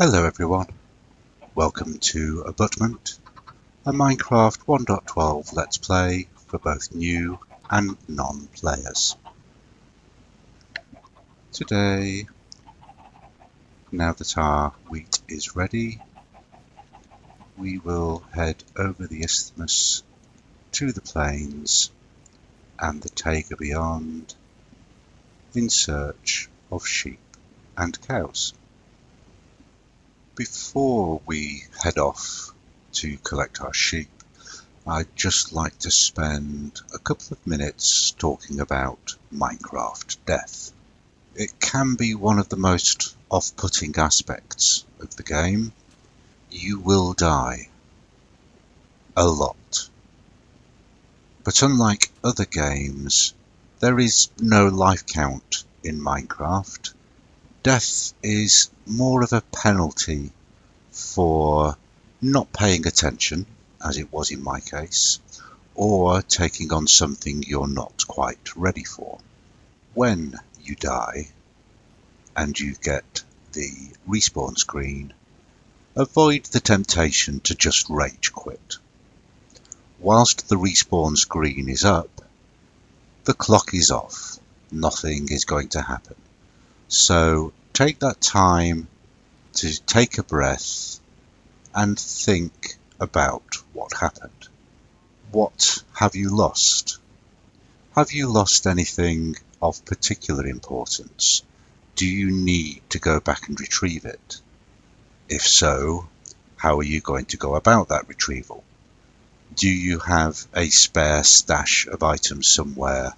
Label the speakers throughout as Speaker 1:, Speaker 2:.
Speaker 1: Hello everyone, welcome to Abuttment, a Minecraft 1.12 Let's Play for both new and non-players. Today, now that our wheat is ready, we will head over the isthmus to the plains and the taiga beyond in search of sheep and cows. Before we head off to collect our sheep, I'd just like to spend a couple of minutes talking about Minecraft death. It can be one of the most off-putting aspects of the game. You will die. A lot. But unlike other games, there is no life count in Minecraft. Death is more of a penalty for not paying attention, as it was in my case, or taking on something you're not quite ready for. When you die and you get the respawn screen, avoid the temptation to just rage quit. Whilst the respawn screen is up, the clock is off. Nothing is going to happen. So take that time to take a breath and think about what happened. What have you lost? Have you lost anything of particular importance? Do you need to go back and retrieve it? If so, how are you going to go about that retrieval? Do you have a spare stash of items somewhere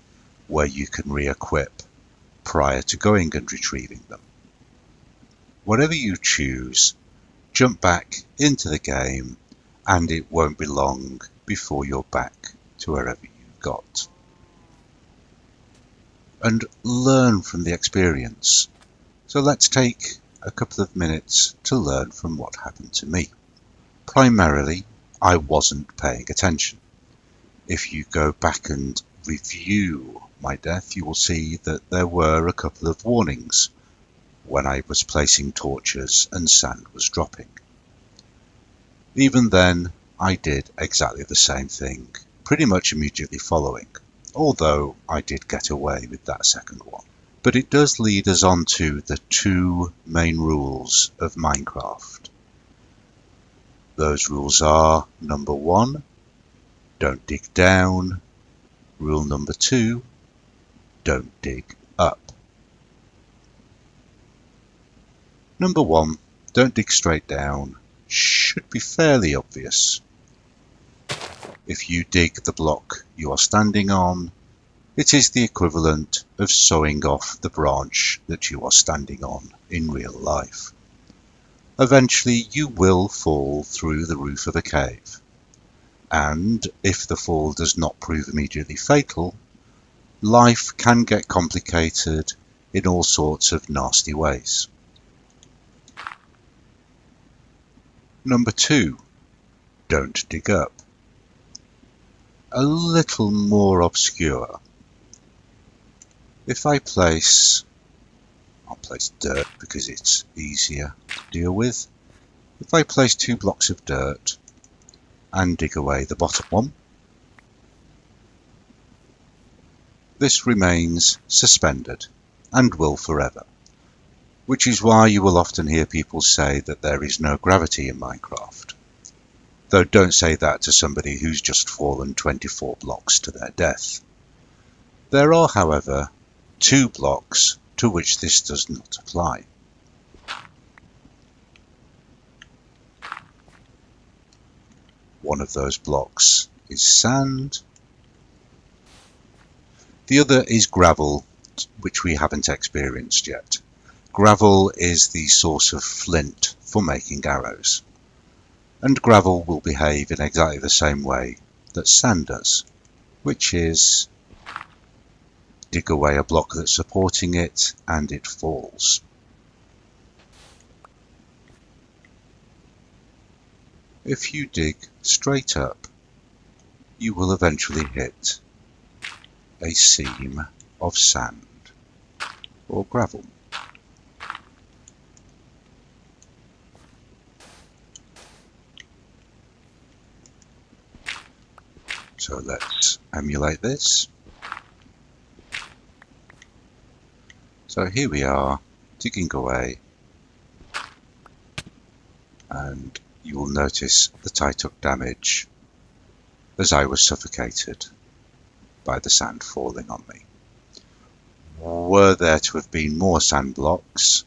Speaker 1: where you can re-equip prior to going and retrieving them? Whatever you choose, jump back into the game and it won't be long before you're back to wherever you got. And learn from the experience. So let's take a couple of minutes to learn from what happened to me. Primarily, I wasn't paying attention. If you go back and review my death, you will see that there were a couple of warnings when I was placing torches and sand was dropping. Even then, I did exactly the same thing, pretty much immediately following, although I did get away with that second one. But it does lead us on to the two main rules of Minecraft. Those rules are, number 1, don't dig down. Rule number 2, don't dig up. Number 1, don't dig straight down, should be fairly obvious. If you dig the block you are standing on, it is the equivalent of sawing off the branch that you are standing on in real life. Eventually you will fall through the roof of a cave, and if the fall does not prove immediately fatal, life can get complicated in all sorts of nasty ways. Number 2, don't dig up. A little more obscure. If I'll place dirt because it's easier to deal with. If I place 2 blocks of dirt and dig away the bottom one, this remains suspended and will forever, which is why you will often hear people say that there is no gravity in Minecraft. Though don't say that to somebody who's just fallen 24 blocks to their death. There are, however, 2 blocks to which this does not apply. One of those blocks is sand. The other is gravel, which we haven't experienced yet. Gravel is the source of flint for making arrows. And gravel will behave in exactly the same way that sand does, which is dig away a block that's supporting it and it falls. If you dig straight up, you will eventually hit a seam of sand or gravel. So let's emulate this. So here we are, digging away, and you will notice that I took damage as I was suffocated by the sand falling on me. Were there to have been more sand blocks,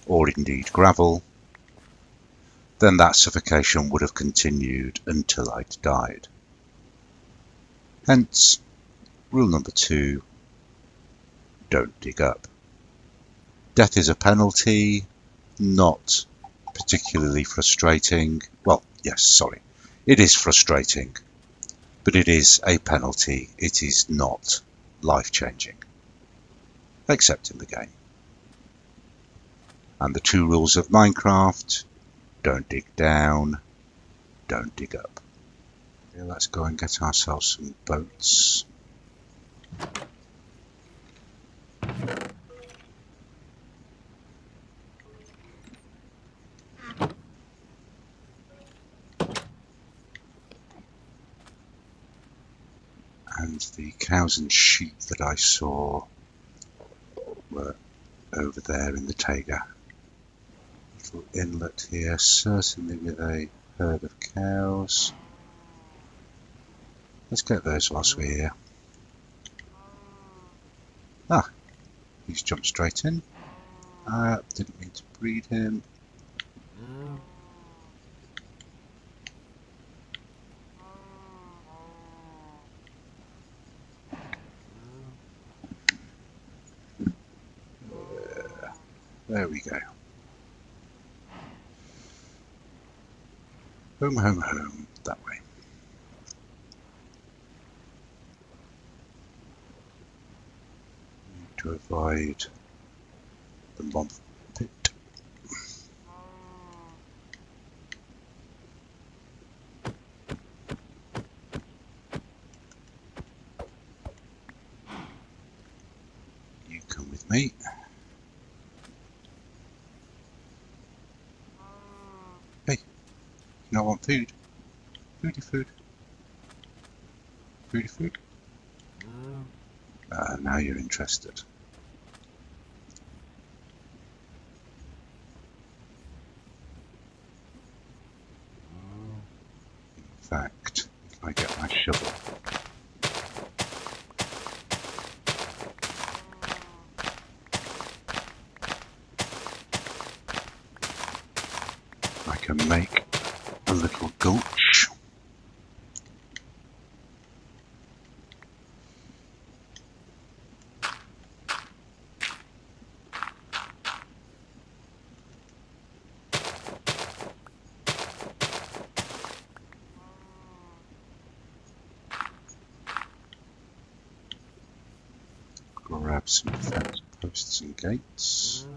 Speaker 1: or indeed gravel, then that suffocation would have continued until I'd died. Hence, rule number 2, don't dig up. Death is a penalty, not particularly frustrating. Well, yes, sorry. It is frustrating, but it is a penalty. It is not life-changing, except in the game. And the 2 rules of Minecraft: don't dig down, don't dig up. Okay, let's go and get ourselves some boats. And the cows and sheep that I saw were over there in the taiga. Little inlet here, certainly with a herd of cows. Let's get those whilst we're here. Ah, he's jumped straight in. Didn't mean to breed him. There we go. Home, home, home, that way. Need to avoid the mob pit. You come with me. Hey, you not want food? Foody food. Foody food. Now you're interested. In fact, if I get my shovel. I can make a little gulch. Grab some fence posts and gates.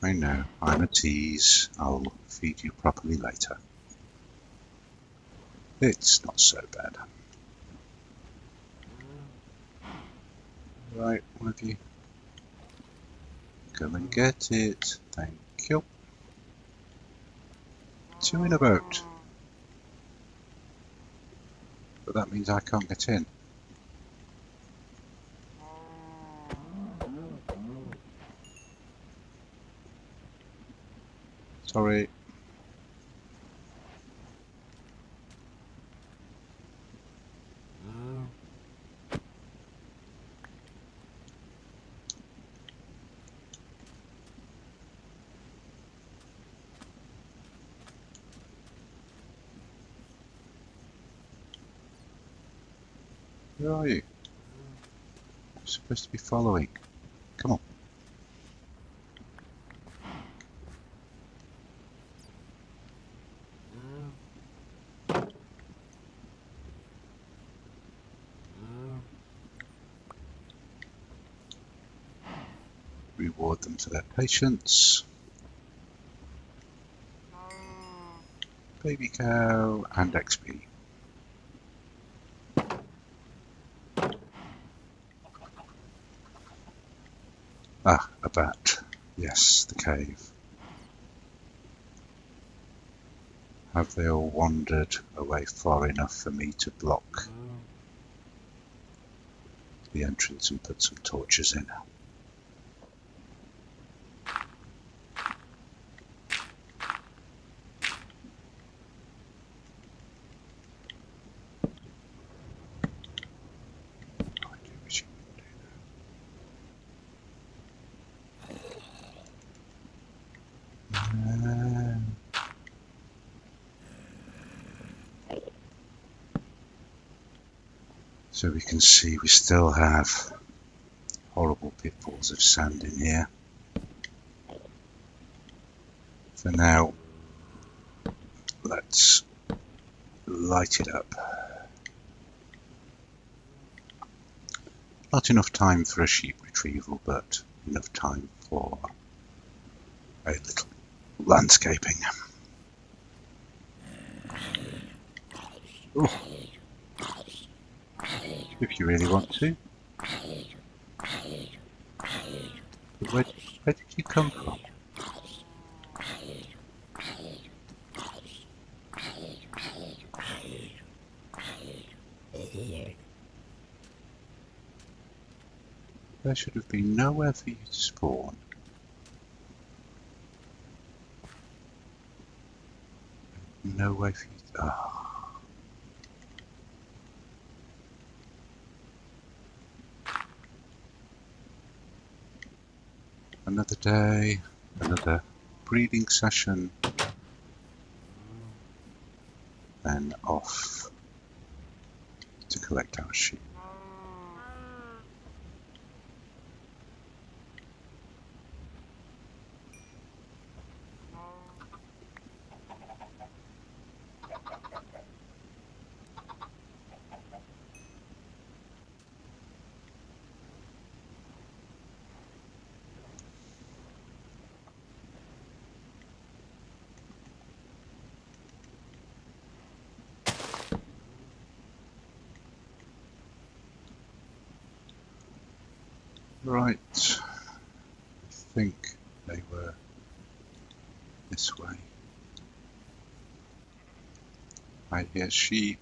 Speaker 1: I know, I'm a tease. I'll feed you properly later. It's not so bad. Right, one of you. Come and get it. Thank you. 2 in a boat. But that means I can't get in. Sorry. Where are you? I'm supposed to be following. Come on. Reward them for their patience. baby cow, and XP. Ah, a bat. Yes, the cave. Have they all wandered away far enough for me to block the entrance and put some torches in? So we can see we still have horrible pitfalls of sand in here. For now, let's light it up. Not enough time for a sheep retrieval, but enough time for a little landscaping. Ooh. If you really want to. But where did you come from? There should have been nowhere for you to spawn. No way for you to... Ah. Another day, another breeding session, then off to collect our sheep. Right, I think they were this way. I hear sheep.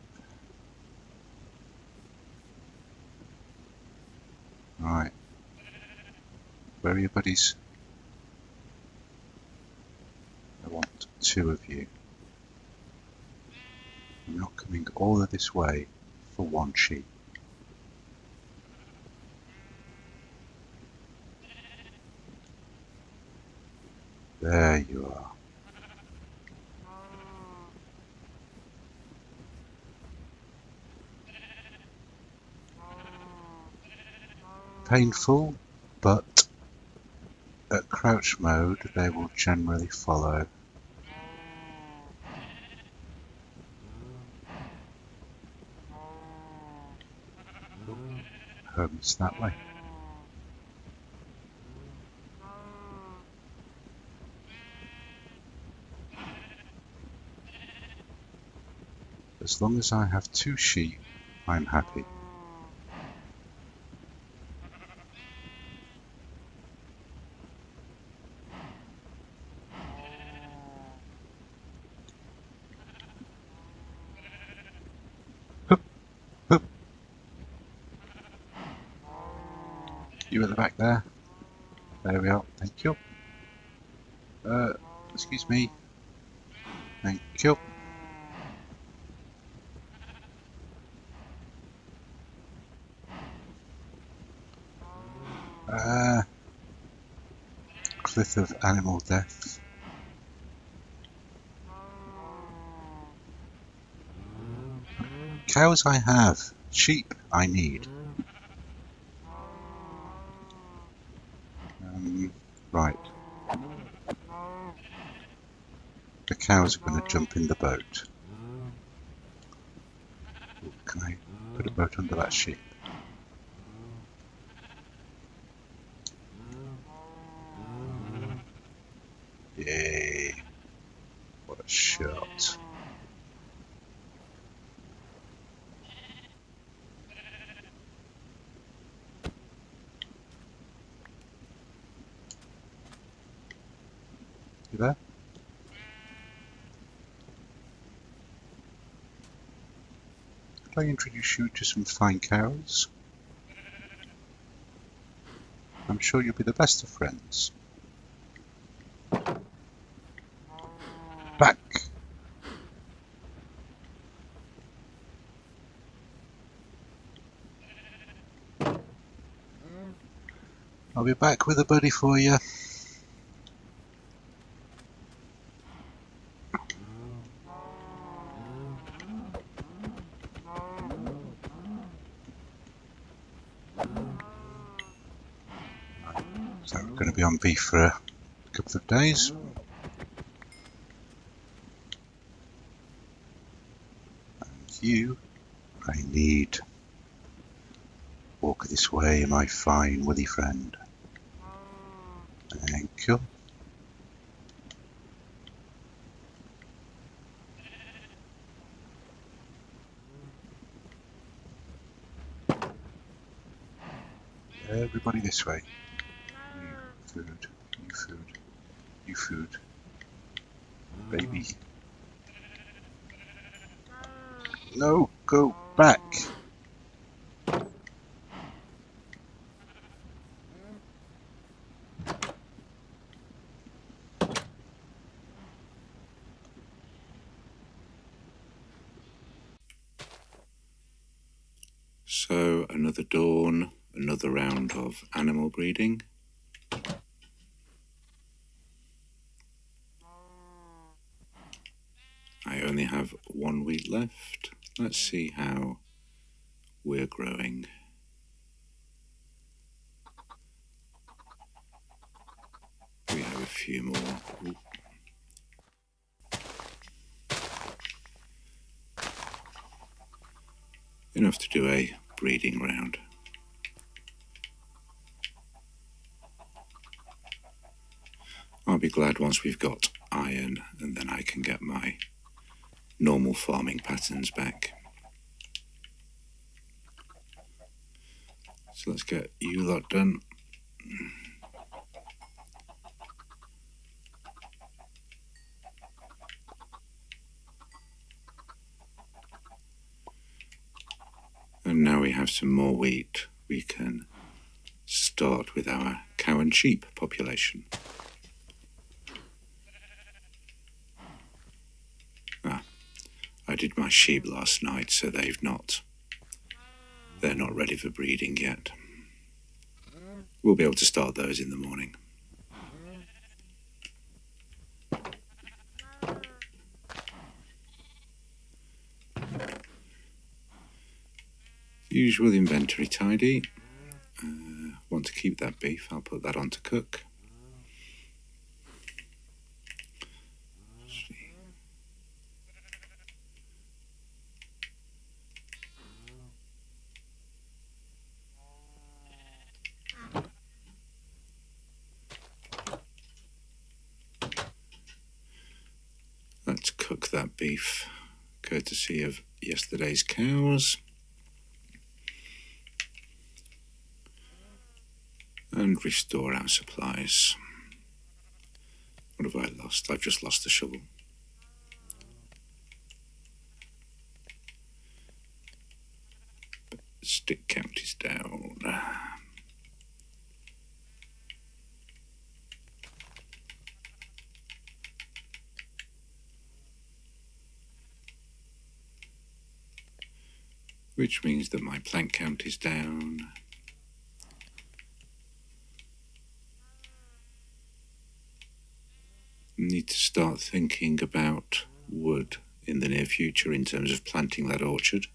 Speaker 1: Right, where are your buddies? I want 2 of you. I'm not coming all of this way for 1 sheep. There you are. Painful, but at crouch mode they will generally follow. Home's that way. As long as I have 2 sheep, I'm happy. Hup, hup. You at the back there? There we are, thank you. Excuse me. Thank you. Cliff of animal deaths. Cows I have, sheep I need. Right. The cows are going to jump in the boat. Ooh, can I put a boat under that sheep? Yay. What a shot. there. Could I introduce you to some fine cows? I'm sure you'll be the best of friends. Back! I'll be back with a buddy for you. So we're going to be on beef for a couple of days. And you, I need. Walk this way, my fine woolly friend. Thank you. Everybody this way. You food, you food, you food. Baby. No, go back.
Speaker 2: So another dawn, another round of animal breeding. I only have 1 week left. Let's see how we're growing. We have a few more. Ooh. Enough to do a breeding round. I'll be glad once we've got iron and then I can get my normal farming patterns back. So let's get you lot done. And now we have some more wheat. We can start with our cow and sheep population. I did my sheep last night, so they're not ready for breeding yet. We'll be able to start those in the morning. Usual inventory tidy. Want to keep that beef, I'll put that on to cook. Let's cook that beef, courtesy of yesterday's cows. And restore our supplies. What have I lost? I've just lost the shovel. Stick count is down. Which means that my plank count is down. Need to start thinking about wood in the near future in terms of planting that orchard.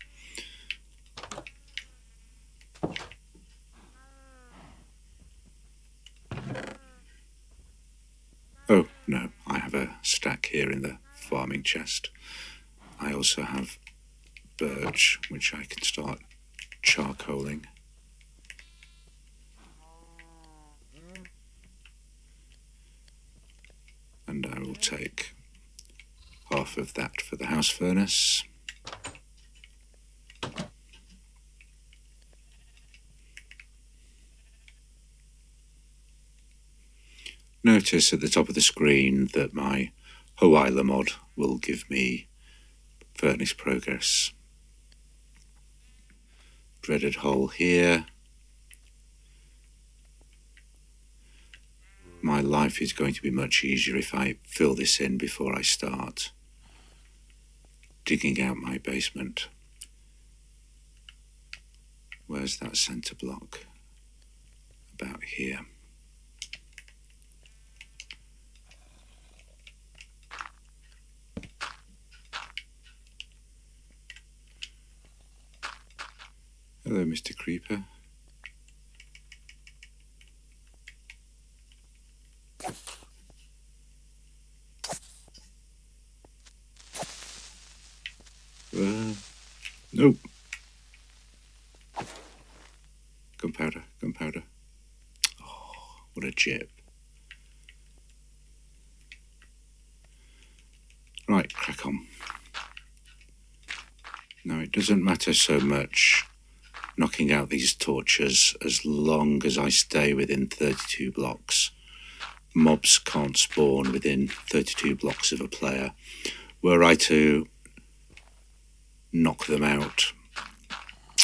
Speaker 2: Oh, no, I have a stack here in the farming chest. I also have birch, which I can start charcoaling. And I will take half of that for the house furnace. Notice at the top of the screen that my Hoila mod will give me furnace progress. Dreaded hole here. My life is going to be much easier if I fill this in before I start digging out my basement. Where's that center block? About here. Hello, Mr. Creeper. Nope. Gunpowder, gunpowder. Oh, what a chip. Right, crack on. Now, it doesn't matter so much knocking out these torches as long as I stay within 32 blocks. Mobs can't spawn within 32 blocks of a player. Were I to knock them out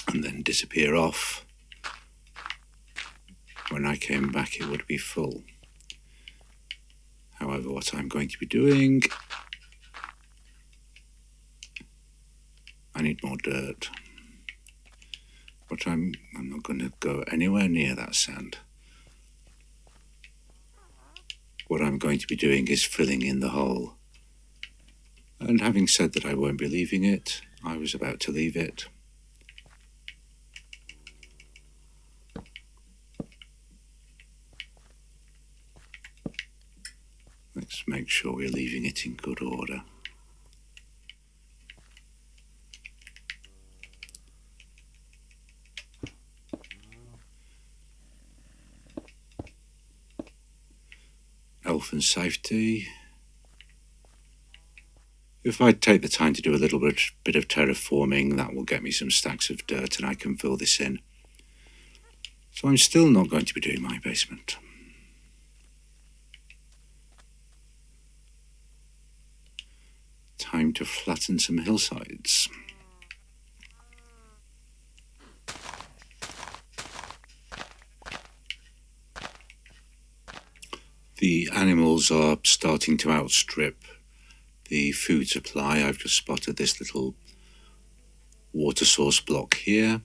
Speaker 2: and then disappear off, when I came back it would be full. However, what I'm going to be doing, I need more dirt. But I'm not going to go anywhere near that sand. What I'm going to be doing is filling in the hole. And having said that I won't be leaving it, I was about to leave it. Let's make sure we're leaving it in good order. Health and safety. If I take the time to do a little bit of terraforming, that will get me some stacks of dirt and I can fill this in. So I'm still not going to be doing my basement. Time to flatten some hillsides. The animals are starting to outstrip the food supply. I've just spotted this little water source block here.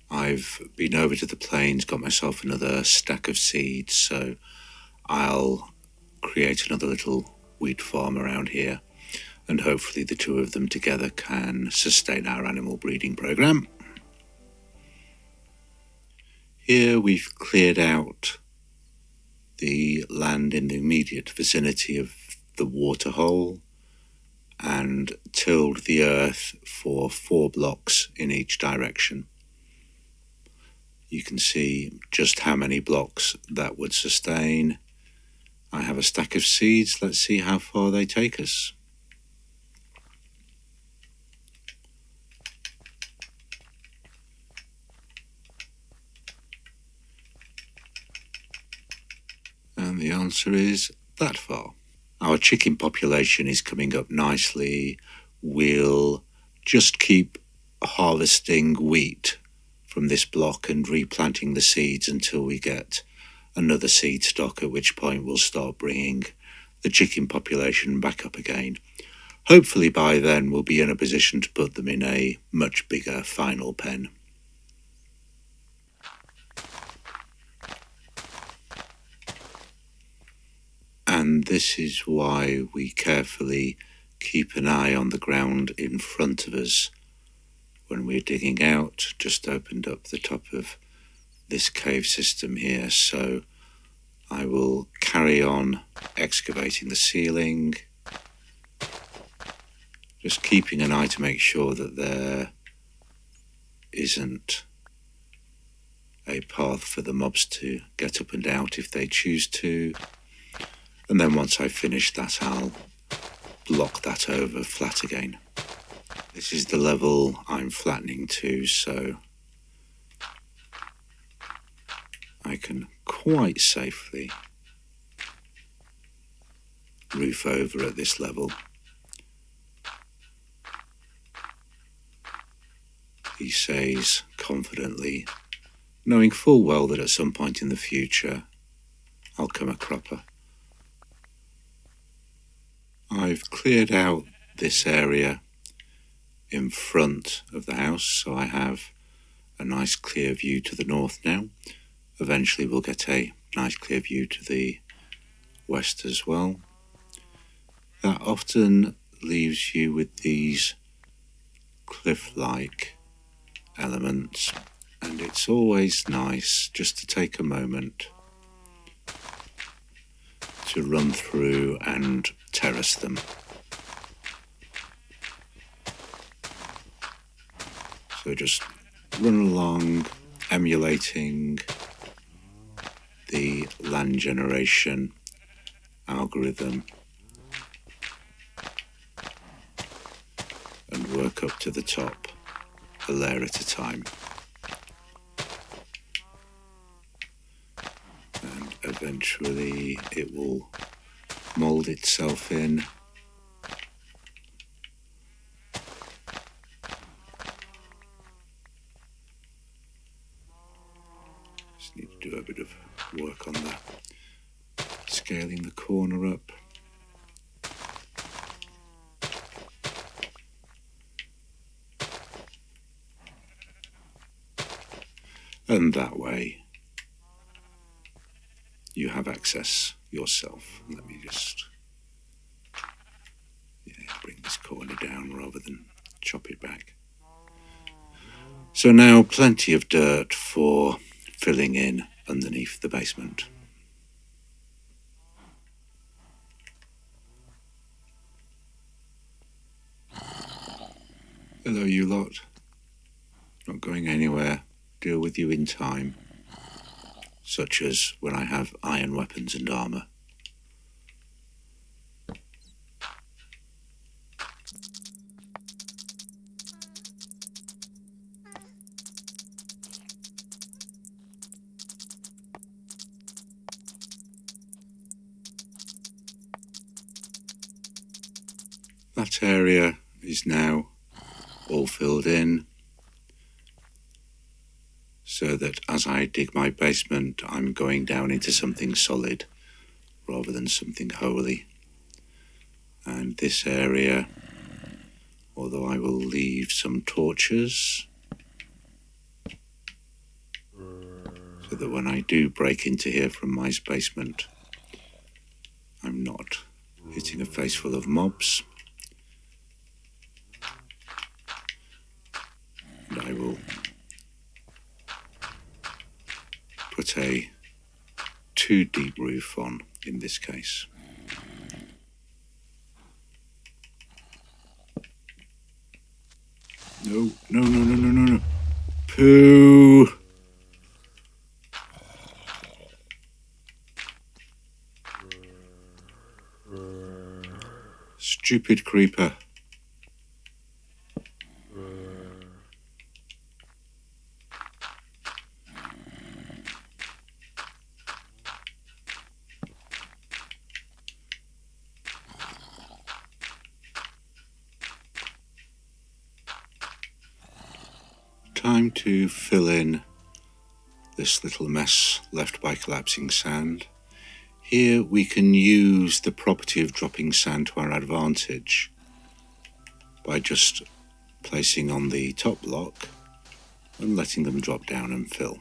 Speaker 2: I've been over to the plains, got myself another stack of seeds, so I'll create another little wheat farm around here, and hopefully the two of them together can sustain our animal breeding program. Here we've cleared out the land in the immediate vicinity of the water hole and tilled the earth for 4 blocks in each direction. You can see just how many blocks that would sustain. I have a stack of seeds. Let's see how far they take us. And the answer is that far. Our chicken population is coming up nicely. We'll just keep harvesting wheat from this block and replanting the seeds until we get another seed stock, at which point we'll start bringing the chicken population back up again. Hopefully by then we'll be in a position to put them in a much bigger final pen. And this is why we carefully keep an eye on the ground in front of us when we're digging out. Just opened up the top of this cave system here, so I will carry on excavating the ceiling, just keeping an eye to make sure that there isn't a path for the mobs to get up and out if they choose to. And then once I've finished that, I'll block that over flat again. This is the level I'm flattening to, so I can quite safely roof over at this level. He says confidently, knowing full well that at some point in the future I'll come a cropper. I've cleared out this area in front of the house, so I have a nice clear view to the north now. Eventually we'll get a nice clear view to the west as well. That often leaves you with these cliff-like elements, and it's always nice just to take a moment to run through and terrace them. So just run along, emulating the land generation algorithm, and work up to the top, a layer at a time. And eventually it will mold itself in. Just need to do a bit of work on that. Scaling the corner up. And that way you have access yourself. Let me just bring this corner down rather than chop it back. So now plenty of dirt for filling in underneath the basement. Hello, you lot. Not going anywhere. Deal with you in time, such as when I have iron weapons and armour. That area is now all filled in, so that as I dig my basement, I'm going down into something solid rather than something holy. And this area, although I will leave some torches, so that when I do break into here from my basement, I'm not hitting a face full of mobs. And I will put a 2 deep roof on in this case. No. Pooh! Stupid creeper. Time to fill in this little mess left by collapsing sand. Here we can use the property of dropping sand to our advantage by just placing on the top block and letting them drop down and fill.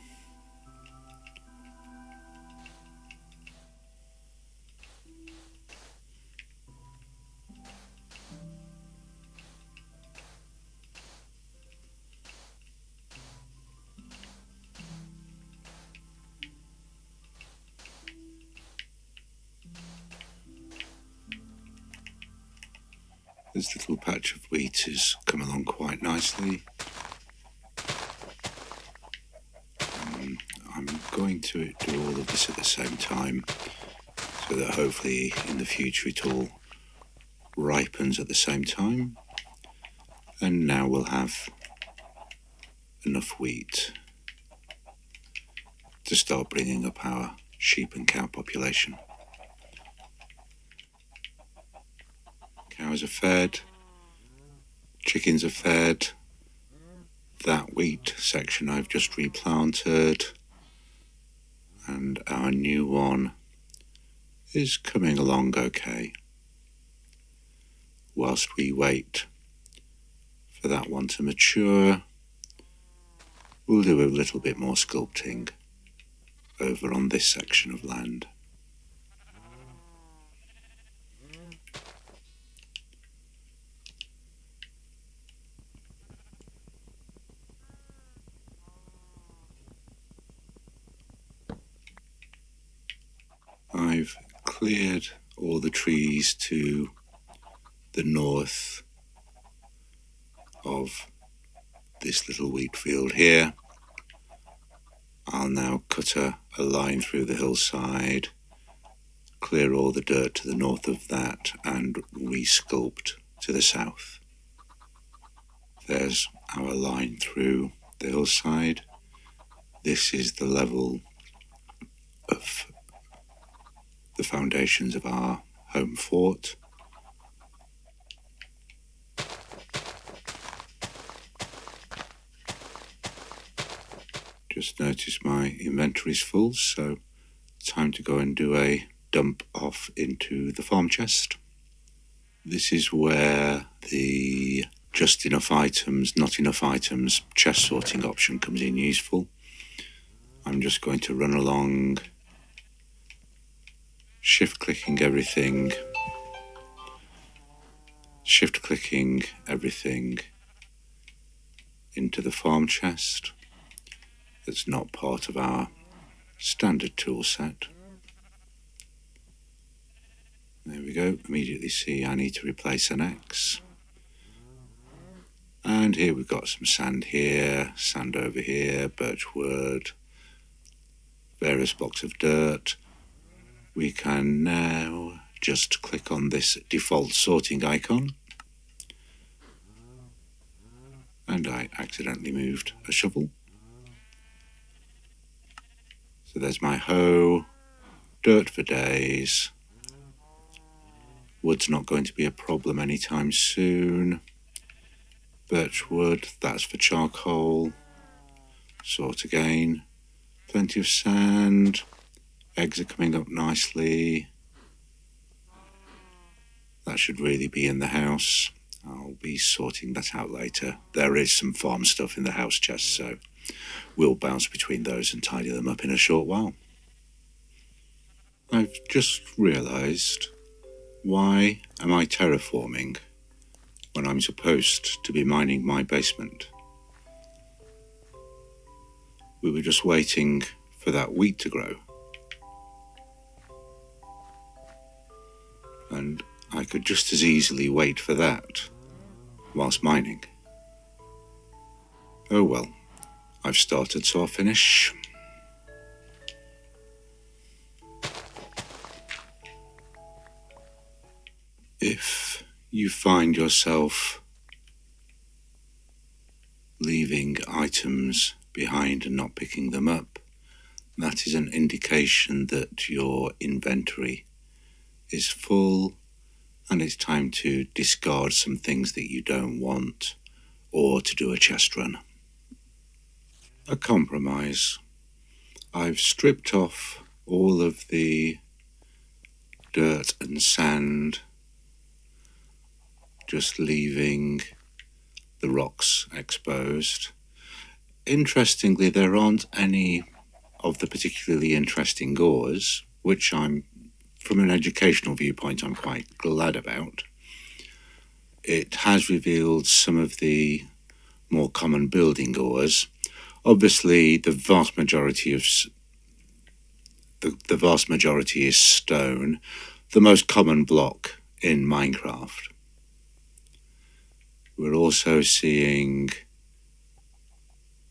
Speaker 2: This little patch of wheat has come along quite nicely. I'm going to do all of this at the same time, so that hopefully in the future it all ripens at the same time. And now we'll have enough wheat to start bringing up our sheep and cow population. Cows are fed, chickens are fed, that wheat section I've just replanted, and our new one is coming along okay. Whilst we wait for that one to mature, we'll do a little bit more sculpting over on this section of land. I've cleared all the trees to the north of this little wheat field here. I'll now cut a line through the hillside, clear all the dirt to the north of that, and resculpt to the south. There's our line through the hillside. This is the level of the foundations of our home fort. Just noticed my inventory's full, so time to go and do a dump off into the farm chest. This is where the just enough items, not enough items chest sorting option comes in useful. I'm just going to run along, shift clicking everything into the farm chest that's not part of our standard tool set. There we go. Immediately see I need to replace an X. And here we've got some sand here, sand over here, birch wood, various blocks of dirt. We can now just click on this default sorting icon. And I accidentally moved a shovel. So there's my hoe, dirt for days. Wood's not going to be a problem anytime soon. Birch wood, that's for charcoal. Sort again. Plenty of sand. Eggs are coming up nicely. That should really be in the house. I'll be sorting that out later. There is some farm stuff in the house chest, so we'll bounce between those and tidy them up in a short while. I've just realised, why am I terraforming when I'm supposed to be mining my basement? We were just waiting for that wheat to grow. And I could just as easily wait for that whilst mining. Oh well, I've started, so I'll finish. If you find yourself leaving items behind and not picking them up, that is an indication that your inventory is full and it's time to discard some things that you don't want or to do a chest run. A compromise. I've stripped off all of the dirt and sand, just leaving the rocks exposed. Interestingly, there aren't any of the particularly interesting ores, which from an educational viewpoint, I'm quite glad about. It has revealed some of the more common building ores. Obviously, the vast majority is stone, the most common block in Minecraft. We're also seeing,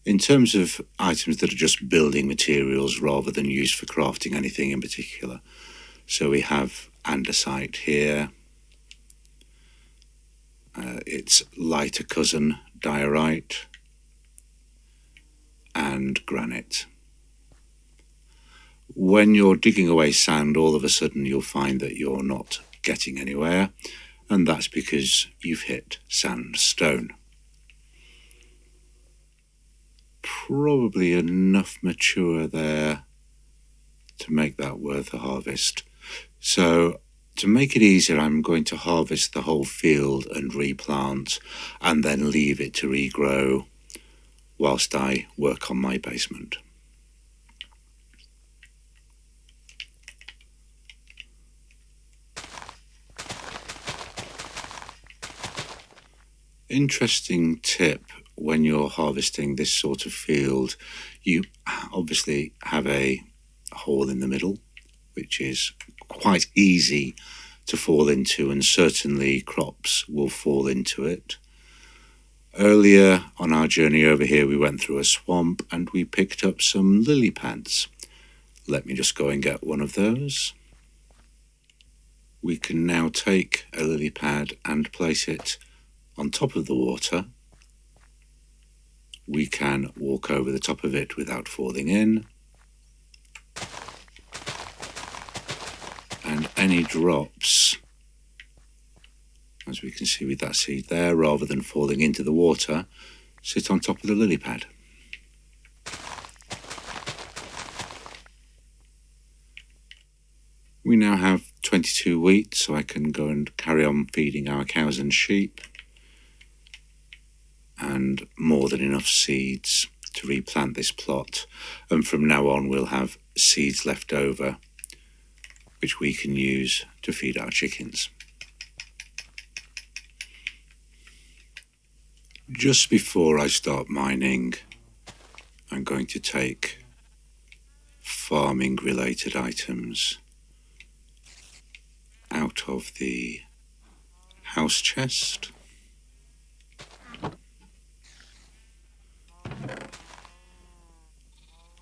Speaker 2: in terms of items that are just building materials rather than used for crafting anything in particular, so we have andesite here. It's lighter cousin diorite and granite. When you're digging away sand, all of a sudden you'll find that you're not getting anywhere, and that's because you've hit sandstone. Probably enough mature there to make that worth a harvest. So to make it easier, I'm going to harvest the whole field and replant, and then leave it to regrow whilst I work on my basement. Interesting tip: when you're harvesting this sort of field, you obviously have a hole in the middle, which is quite easy to fall into, and certainly crops will fall into it. Earlier on our journey over here, we went through a swamp and we picked up some lily pads. Let me just go and get one of those. We can now take a lily pad and place it on top of the water. We can walk over the top of it without falling in. And any drops, as we can see with that seed there, rather than falling into the water, sit on top of the lily pad. We now have 22 wheat, so I can go and carry on feeding our cows and sheep, and more than enough seeds to replant this plot. And from now on we'll have seeds left over which we can use to feed our chickens. Just before I start mining, I'm going to take farming related items out of the house chest.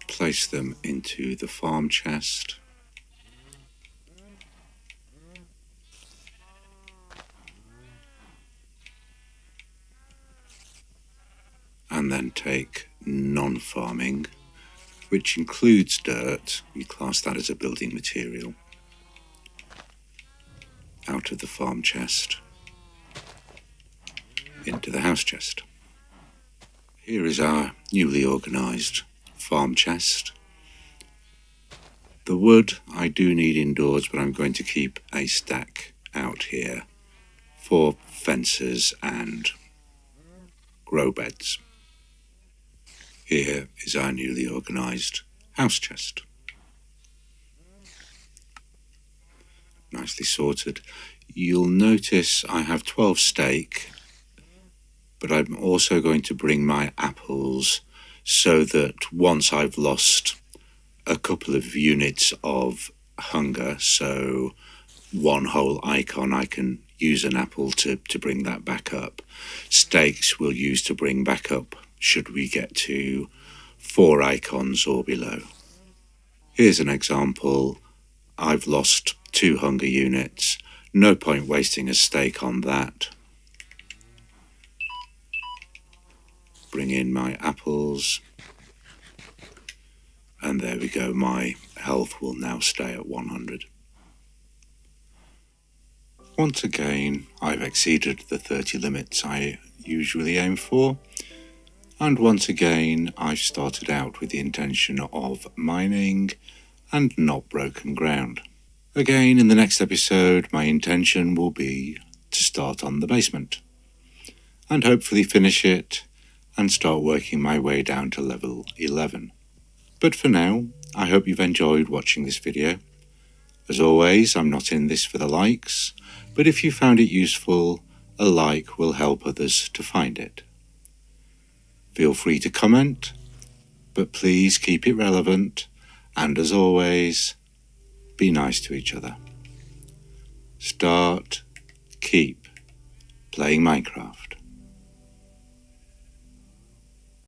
Speaker 2: Place them into the farm chest. And then take non-farming, which includes dirt, we class that as a building material, out of the farm chest into the house chest. Here is our newly organised farm chest. The wood I do need indoors, but I'm going to keep a stack out here for fences and grow beds. Here is our newly organised house chest. Nicely sorted. You'll notice I have 12 steak, but I'm also going to bring my apples so that once I've lost a couple of units of hunger, so one whole icon, I can use an apple to bring that back up. Steaks we'll use to bring back up should we get to 4 icons or below. Here's an example. I've lost 2 hunger units. No point wasting a steak on that. Bring in my apples. And there we go, my health will now stay at 100. Once again, I've exceeded the 30 limits I usually aim for. And once again, I've started out with the intention of mining and not broken ground. Again, in the next episode, my intention will be to start on the basement and hopefully finish it and start working my way down to level 11. But for now, I hope you've enjoyed watching this video. As always, I'm not in this for the likes, but if you found it useful, a like will help others to find it. Feel free to comment, but please keep it relevant, and as always, be nice to each other. Keep playing Minecraft.